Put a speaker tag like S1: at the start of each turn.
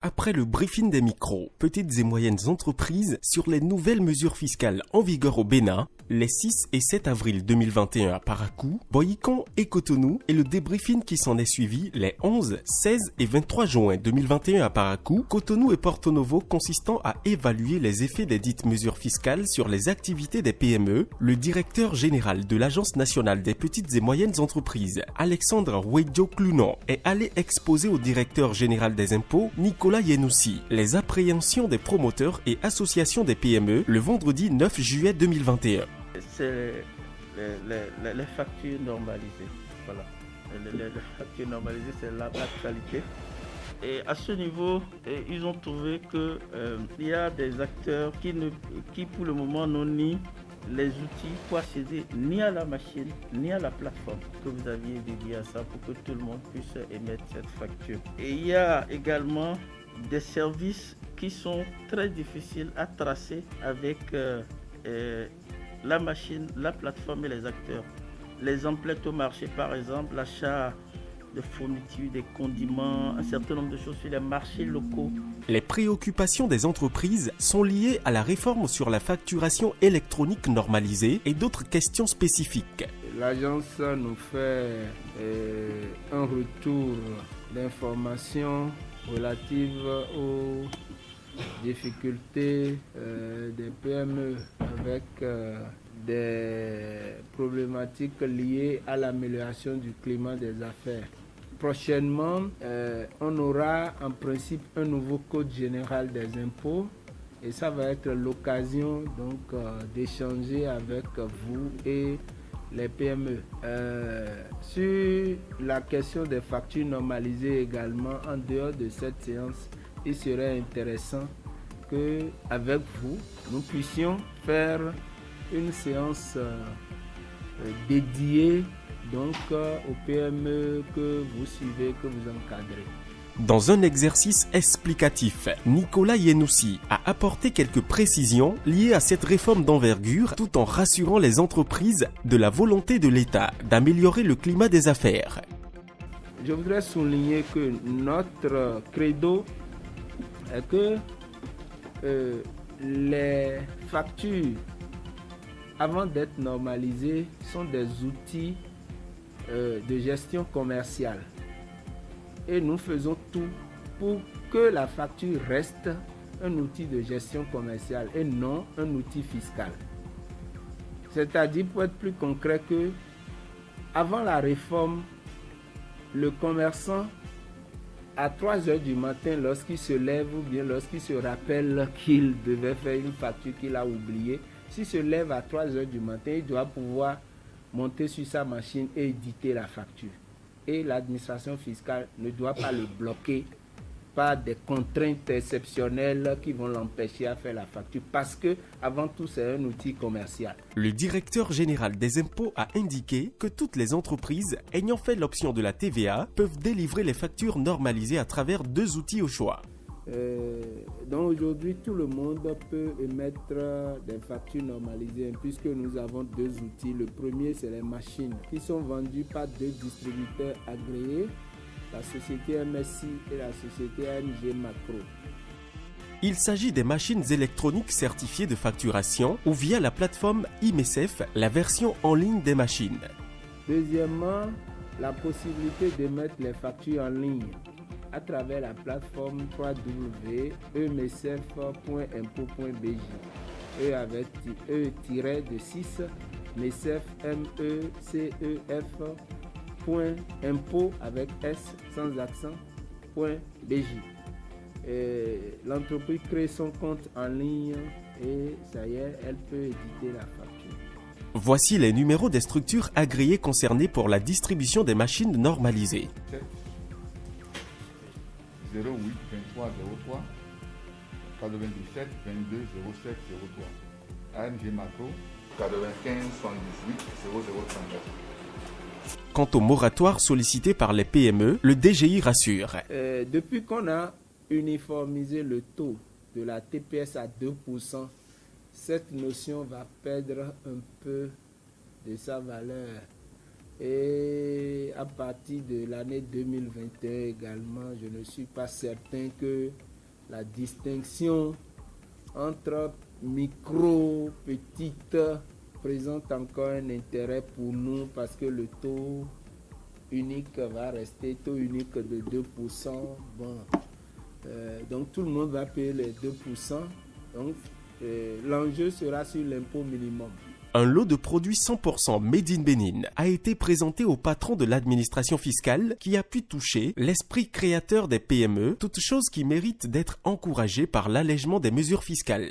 S1: Après le briefing des micros, petites et moyennes entreprises sur les nouvelles mesures fiscales en vigueur au Bénin, les 6 et 7 avril 2021 à Parakou, Boyikon et Cotonou et le débriefing qui s'en est suivi les 11, 16 et 23 juin 2021 à Parakou, Cotonou et Porto Novo consistant à évaluer les effets des dites mesures fiscales sur les activités des PME, le directeur général de l'Agence nationale des petites et moyennes entreprises, Alexandre Wedjo-Clunon, est allé exposer au directeur général des impôts, Nicolas Yenoussi, les appréhensions des promoteurs et associations des PME le vendredi 9 juillet 2021.
S2: C'est les factures normalisées. Voilà. Les factures normalisées, c'est l'actualité. Et à ce niveau, ils ont trouvé qu'il y a des acteurs qui pour le moment n'ont ni les outils pour accéder ni à la machine, ni à la plateforme que vous aviez dédiée à ça pour que tout le monde puisse émettre cette facture. Et il y a également des services qui sont très difficiles à tracer avec la machine, la plateforme et les acteurs. Les emplettes au marché, par exemple, l'achat de fournitures, des condiments, un certain nombre de choses sur les marchés locaux.
S1: Les préoccupations des entreprises sont liées à la réforme sur la facturation électronique normalisée et d'autres questions spécifiques.
S3: L'agence nous fait un retour d'informations relatives aux difficultés des PME avec des problématiques liées à l'amélioration du climat des affaires. Prochainement, on aura en principe un nouveau code général des impôts et ça va être l'occasion donc d'échanger avec vous et les PME. Sur la question des factures normalisées également, en dehors de cette séance, il serait intéressant qu'avec vous, nous puissions faire une séance dédiée donc aux PME que vous suivez, que vous encadrez.
S1: Dans un exercice explicatif, Nicolas Yenoussi a apporté quelques précisions liées à cette réforme d'envergure tout en rassurant les entreprises de la volonté de l'État d'améliorer le climat des affaires.
S3: Je voudrais souligner que notre credo est que les factures, avant d'être normalisées, sont des outils de gestion commerciale. Et nous faisons tout pour que la facture reste un outil de gestion commerciale et non un outil fiscal. C'est-à-dire, pour être plus concret, que avant la réforme, le commerçant, à 3 heures du matin, lorsqu'il se lève ou bien lorsqu'il se rappelle qu'il devait faire une facture qu'il a oubliée, s'il se lève à 3 heures du matin, il doit pouvoir monter sur sa machine et éditer la facture. Et l'administration fiscale ne doit pas le bloquer par des contraintes exceptionnelles qui vont l'empêcher à faire la facture parce que, avant tout, c'est un outil commercial.
S1: Le directeur général des impôts a indiqué que toutes les entreprises ayant fait l'option de la TVA peuvent délivrer les factures normalisées à travers 2 outils au choix.
S3: Donc aujourd'hui, tout le monde peut émettre des factures normalisées puisque nous avons 2 outils. Le premier, c'est les machines qui sont vendues par 2 distributeurs agréés, la société MSI et la société AMG Macro.
S1: Il s'agit des machines électroniques certifiées de facturation ou via la plateforme IMSF, la version en ligne des machines.
S3: Deuxièmement, la possibilité d'émettre les factures en ligne à travers la plateforme www.emsf.impo.bj. E avec E-de-6 MECEF MECEF.impo avec S sans accent .bj. L'entreprise crée son compte en ligne et ça y est, elle peut éditer la facture.
S1: Voici les numéros des structures agréées concernées pour la distribution des machines normalisées.
S4: 08 23 03 97 22 07 03 AMG Macro 95 78 0034.
S1: Quant au moratoire sollicité par les PME, le DGI rassure.
S3: Depuis qu'on a uniformisé le taux de la TPS à 2%, cette notion va perdre un peu de sa valeur. Et à partir de l'année 2021 également, je ne suis pas certain que la distinction entre micro, petite, présente encore un intérêt pour nous parce que le taux unique va rester taux unique de 2%. Bon, donc tout le monde va payer les 2%. Donc l'enjeu sera sur l'impôt minimum.
S1: Un lot de produits 100% made in Bénin a été présenté au patron de l'administration fiscale qui a pu toucher l'esprit créateur des PME, toute chose qui mérite d'être encouragée par l'allègement des mesures fiscales.